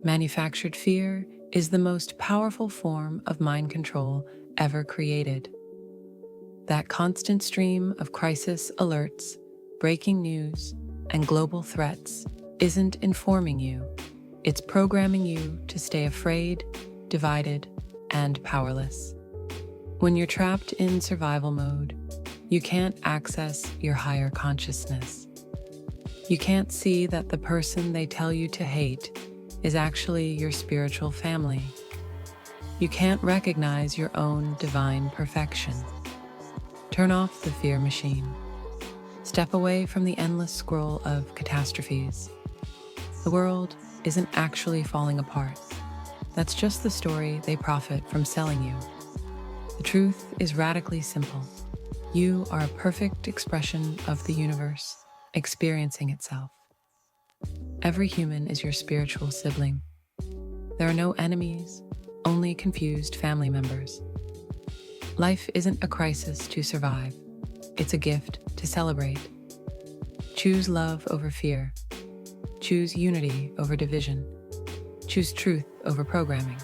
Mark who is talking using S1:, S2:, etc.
S1: Manufactured fear is the most powerful form of mind control ever created. That constant stream of crisis alerts, breaking news, and global threats isn't informing you. It's programming you to stay afraid, divided, and powerless. When you're trapped in survival mode, you can't access your higher consciousness. You can't see that the person they tell you to hate is actually your spiritual family. You can't recognize your own divine perfection. Turn off the fear machine. Step away from the endless scroll of catastrophes. The world isn't actually falling apart. That's just the story they profit from selling you. The truth is radically simple. You are a perfect expression of the universe, experiencing itself. Every human is your spiritual sibling. There are no enemies, only confused family members. Life isn't a crisis to survive. It's a gift to celebrate. Choose love over fear. Choose unity over division. Choose truth over programming.